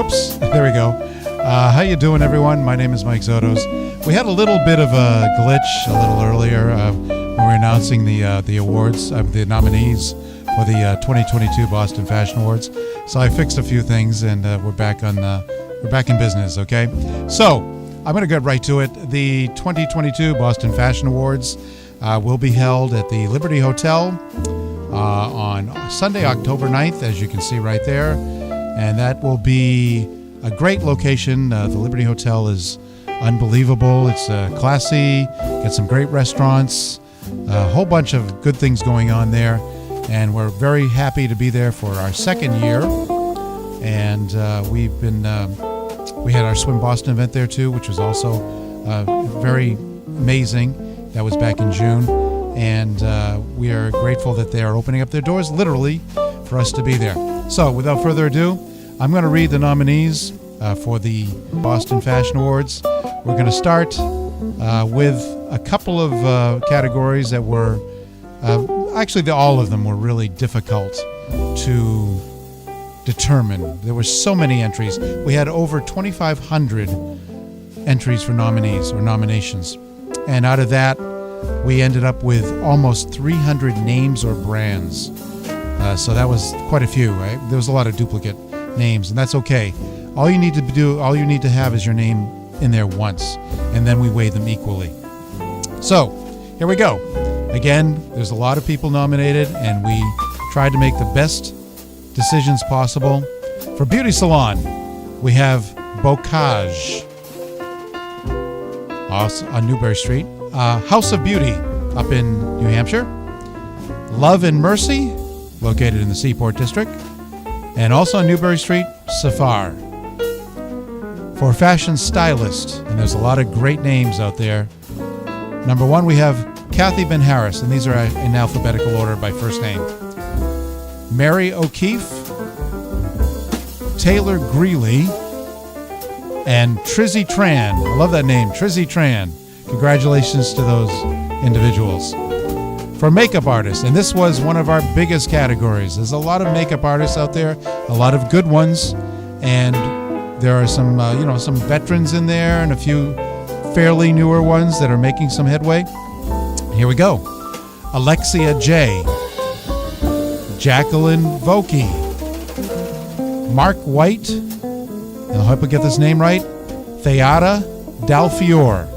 Whoops. There we go. How you doing, everyone? My name is Mike Zotos. We had a little bit of a glitch a little earlier when we were announcing the awards, the nominees for the 2022 Boston Fashion Awards. So I fixed a few things, and we're back in business. Okay. So I'm going to get right to it. The 2022 Boston Fashion Awards will be held at the Liberty Hotel on Sunday, October 9th, as you can see right there. And that will be a great location. The Liberty Hotel is unbelievable. It's classy, got some great restaurants, a whole bunch of good things going on there. And we're very happy to be there for our second year. And we had our Swim Boston event there too, which was also very amazing. That was back in June. And we are grateful that they are opening up their doors literally for us to be there. So without further ado, I'm going to read the nominees for the Boston Fashion Awards. We're going to start with a couple of categories that were, actually all of them were really difficult to determine. There were so many entries. We had over 2,500 entries for nominees or nominations. And out of that, we ended up with almost 300 names or brands. So that was quite a few, right? There was a lot of duplicate names, and that's okay. All you need to have is your name in there once, and then we weigh them equally. So here we go. Again, there's a lot of people nominated, and we tried to make the best decisions possible. For Beauty Salon, we have Bocage on Newbury Street. House of Beauty up in New Hampshire. Love and Mercy, located in the Seaport District. And also on Newbury Street, Safar. For Fashion Stylist, and there's a lot of great names out there. Number one, we have Kathy Ben Harris, and these are in alphabetical order by first name. Mary O'Keefe, Taylor Greeley, and Trizzy Tran. I love that name, Trizzy Tran. Congratulations to those individuals. For makeup artists, and this was one of our biggest categories. There's a lot of makeup artists out there, a lot of good ones, and there are some, some veterans in there and a few fairly newer ones that are making some headway. Here we go. Alexia J, Jacqueline Vokey, Mark White, and I hope I get this name right, Theata Dalfiore.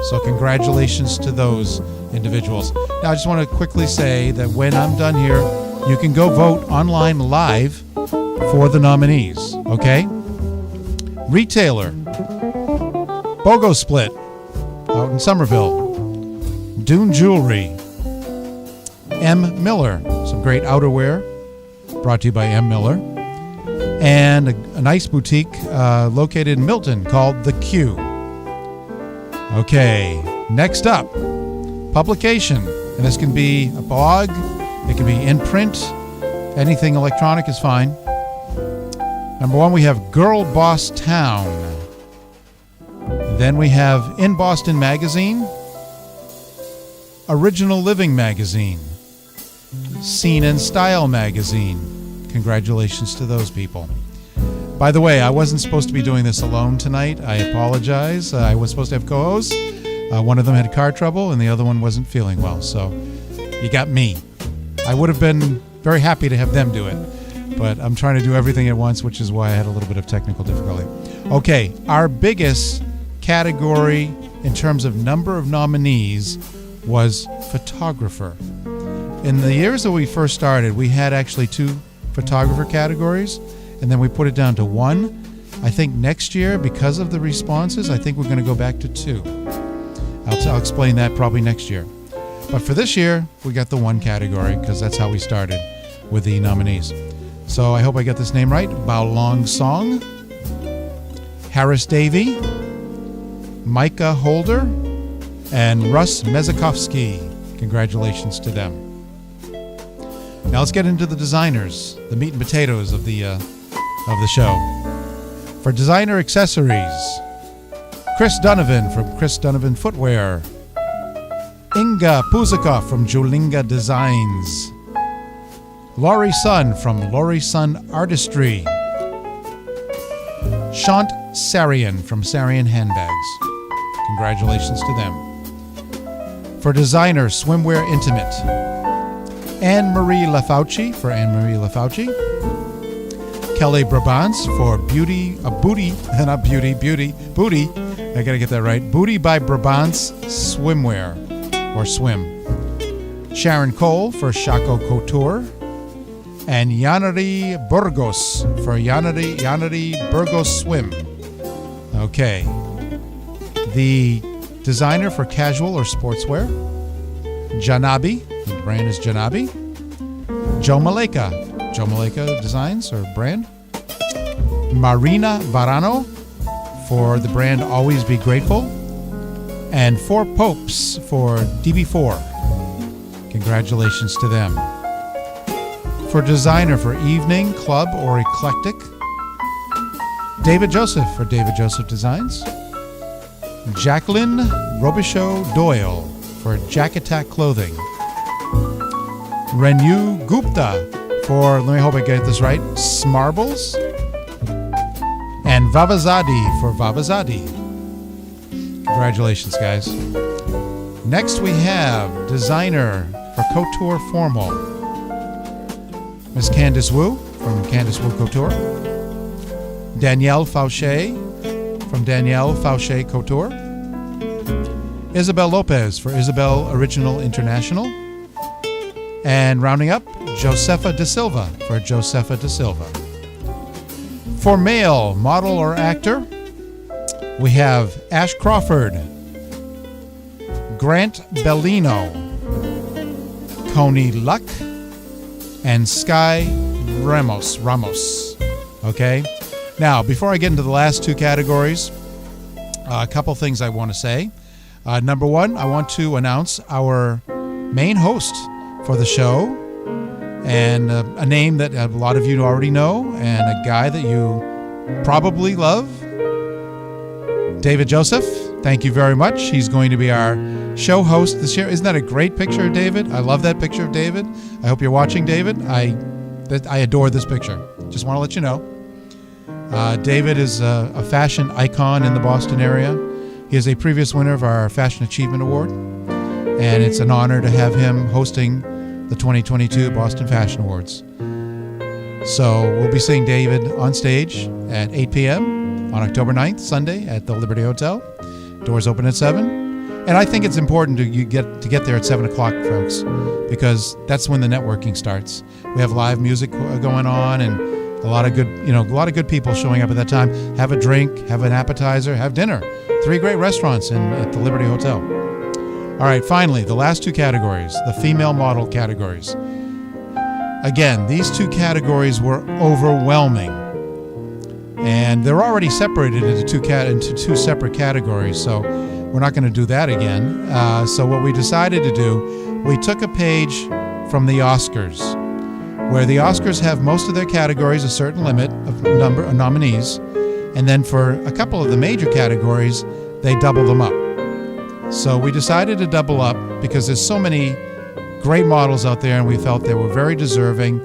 So congratulations to those individuals. Now I just want to quickly say that when I'm done here, you can go vote online live for the nominees, okay? Retailer, BOGO Split out in Somerville, Dune Jewelry, M. Miller, some great outerwear brought to you by M. Miller, and a nice boutique located in Milton called The Q. Okay, next up, publication. And this can be a blog, it can be in print, anything electronic is fine. Number one, we have Girl Boss Town. Then we have In Boston Magazine, Original Living Magazine, Scene and Style Magazine. Congratulations to those people. By the way, I wasn't supposed to be doing this alone tonight. I apologize. I was supposed to have co-hosts. One of them had car trouble, and the other one wasn't feeling well. So you got me. I would have been very happy to have them do it, but I'm trying to do everything at once, which is why I had a little bit of technical difficulty. Okay, our biggest category in terms of number of nominees was photographer. In the years that we first started, we had actually 2 photographer categories, and then we put it down to 1. I think next year, because of the responses, I think we're going to go back to 2. I'll explain that probably next year. But for this year, we got the 1 category because that's how we started with the nominees. So I hope I got this name right. Bao Long Song, Harris Davey, Micah Holder, and Russ Mezakovsky. Congratulations to them. Now let's get into the designers, the meat and potatoes of the show. For designer accessories, Chris Donovan from Chris Donovan Footwear, Inga Puzikov from Jolinga Designs, Laurie Sun from Laurie Sun Artistry, Shant Sarian from Sarian Handbags. Congratulations to them. For designer, Swimwear Intimate, Anne-Marie Lafauci for Anne-Marie Lafauci. Kelly Brabants for Booty. I gotta get that right. Booty by Brabants Swimwear, or Swim. Sharon Cole for Chaco Couture. And Yanari Burgos for Yanari Burgos Swim. Okay. The designer for casual or sportswear, Janabi. The brand is Janabi. Joe Maleka Designs or brand. Marina Varano for the brand Always Be Grateful. And Four Popes for DB4. Congratulations to them. For designer for evening, club, or eclectic, David Joseph for David Joseph Designs. Jacqueline Robichaud Doyle for Jack Attack Clothing. Renu Gupta for, let me hope I get this right, Smarbles. And Vavazadi for Vavazadi. Congratulations, guys. Next we have designer for Couture Formal, Miss Candice Wu from Candice Wu Couture. Danielle Fauché from Danielle Fauché Couture. Isabel Lopez for Isabel Original International. And rounding up, Josefa De Silva for Josefa De Silva. For male, model or actor, we have Ash Crawford, Grant Bellino, Coney Luck, and Sky Ramos. Okay? Now, before I get into the last two categories, a couple things I want to say. Number one, I want to announce our main host for the show, and a name that a lot of you already know, and a guy that you probably love, David Joseph. Thank you very much. He's going to be our show host this year. Isn't that a great picture of David? I love that picture of David. I hope you're watching, David. I adore this picture. Just want to let you know. David is a fashion icon in the Boston area. He is a previous winner of our Fashion Achievement Award, and it's an honor to have him hosting the 2022 Boston Fashion Awards. So we'll be seeing David on stage at 8 p.m. on October 9th, Sunday, at the Liberty Hotel. Doors open at 7. And I think it's important to get there at 7 o'clock, folks, because that's when the networking starts. We have live music going on, and a lot of good people showing up at that time. Have a drink, have an appetizer, have dinner. 3 great restaurants at the Liberty Hotel. All right, finally, the last two categories, the female model categories. Again, these two categories were overwhelming, and they're already separated into two separate categories, so we're not going to do that again. So what we decided to do, we took a page from the Oscars, where the Oscars have most of their categories a certain limit of number of nominees, and then for a couple of the major categories, they double them up. So we decided to double up because there's so many great models out there, and we felt they were very deserving.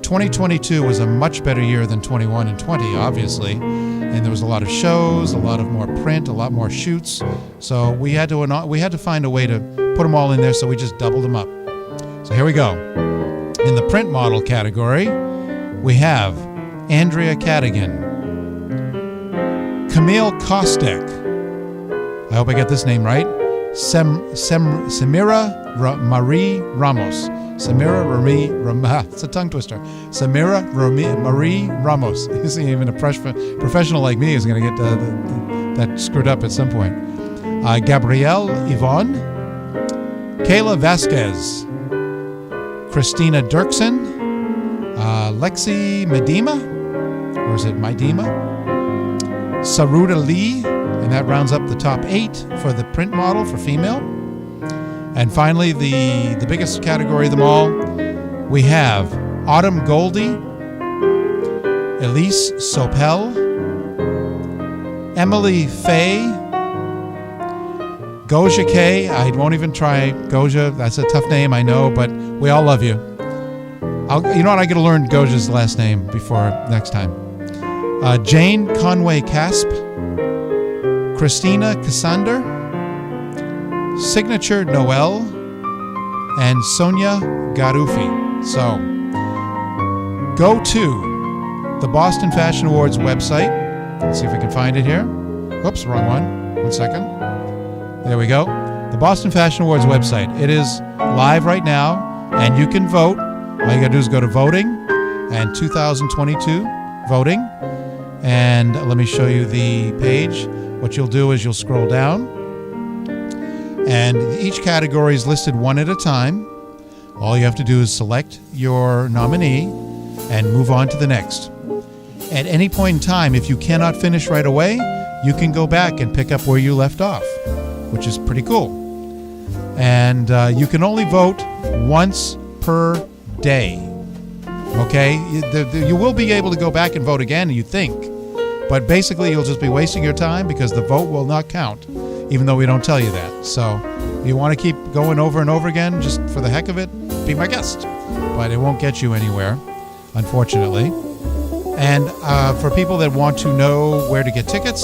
2022 was a much better year than 21 and 20, obviously, and there was a lot of shows, a lot of more print, a lot more shoots. So we had to find a way to put them all in there, so we just doubled them up. So here we go. In the print model category, we have Andrea Cadigan, Camille Kostek, I hope I get this name right, Samira Marie Ramos. Samira Marie, it's a tongue twister. Samira Marie Ramos. Isn't even a professional like me is going to get that screwed up at some point. Gabrielle Yvonne, Kayla Vasquez, Christina Dirksen, Lexi Medema, or is it Medema? Saruda Lee, and that rounds up the top 8 for the print model for female. And finally, the biggest category of them all, we have Autumn Goldie, Elise Sopel, Emily Faye, Goja K. I won't even try Goja. That's a tough name, I know, but we all love you. You know what? I got to learn Goja's last name before next time. Jane Conway Casp, Christina Cassander, Signature Noel, and Sonia Garufi. So go to the Boston Fashion Awards website. Let's see if we can find it here. Oops, wrong one. 1 second. There we go. The Boston Fashion Awards website. It is live right now, and you can vote. All you got to do is go to voting and 2022 voting. And let me show you the page. What you'll do is you'll scroll down, and each category is listed one at a time. All you have to do is select your nominee and move on to the next. At any point in time, if you cannot finish right away, you can go back and pick up where you left off, which is pretty cool. And you can only vote once per day. Okay? You will be able to go back and vote again, you think. But basically, you'll just be wasting your time because the vote will not count, even though we don't tell you that. So if you want to keep going over and over again, just for the heck of it, be my guest. But it won't get you anywhere, unfortunately. And for people that want to know where to get tickets,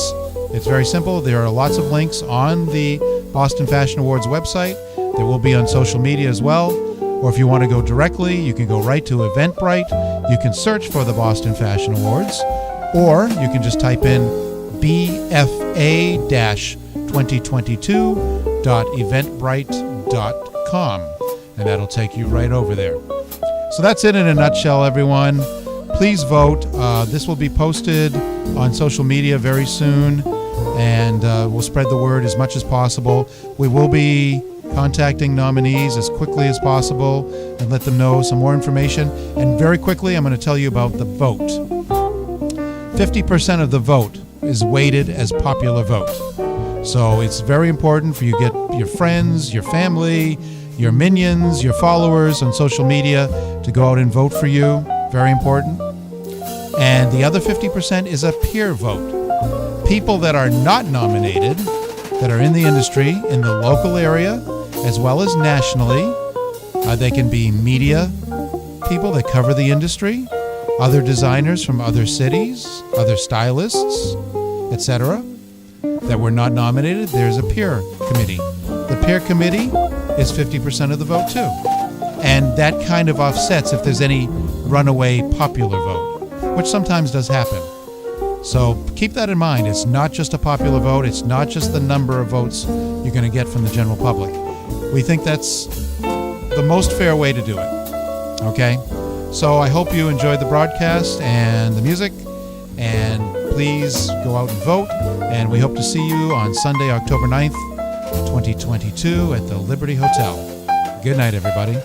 it's very simple. There are lots of links on the Boston Fashion Awards website. There will be on social media as well. Or if you want to go directly, you can go right to Eventbrite. You can search for the Boston Fashion Awards. Or you can just type in bfa-2022.eventbrite.com. And that'll take you right over there. So that's it in a nutshell, everyone. Please vote. This will be posted on social media very soon, and we'll spread the word as much as possible. We will be contacting nominees as quickly as possible and let them know some more information. And very quickly, I'm going to tell you about the vote. 50% of the vote is weighted as popular vote. So it's very important for you to get your friends, your family, your minions, your followers on social media to go out and vote for you. Very important. And the other 50% is a peer vote. People that are not nominated, that are in the industry, in the local area, as well as nationally. They can be media people that cover the industry, other designers from other cities, other stylists, etc. that were not nominated. There's a peer committee. The peer committee is 50% of the vote too. And that kind of offsets if there's any runaway popular vote, which sometimes does happen. So keep that in mind. It's not just a popular vote. It's not just the number of votes you're going to get from the general public. We think that's the most fair way to do it. Okay? So I hope you enjoyed the broadcast and the music. And please go out and vote. And we hope to see you on Sunday, October 9th, 2022 at the Liberty Hotel. Good night, everybody.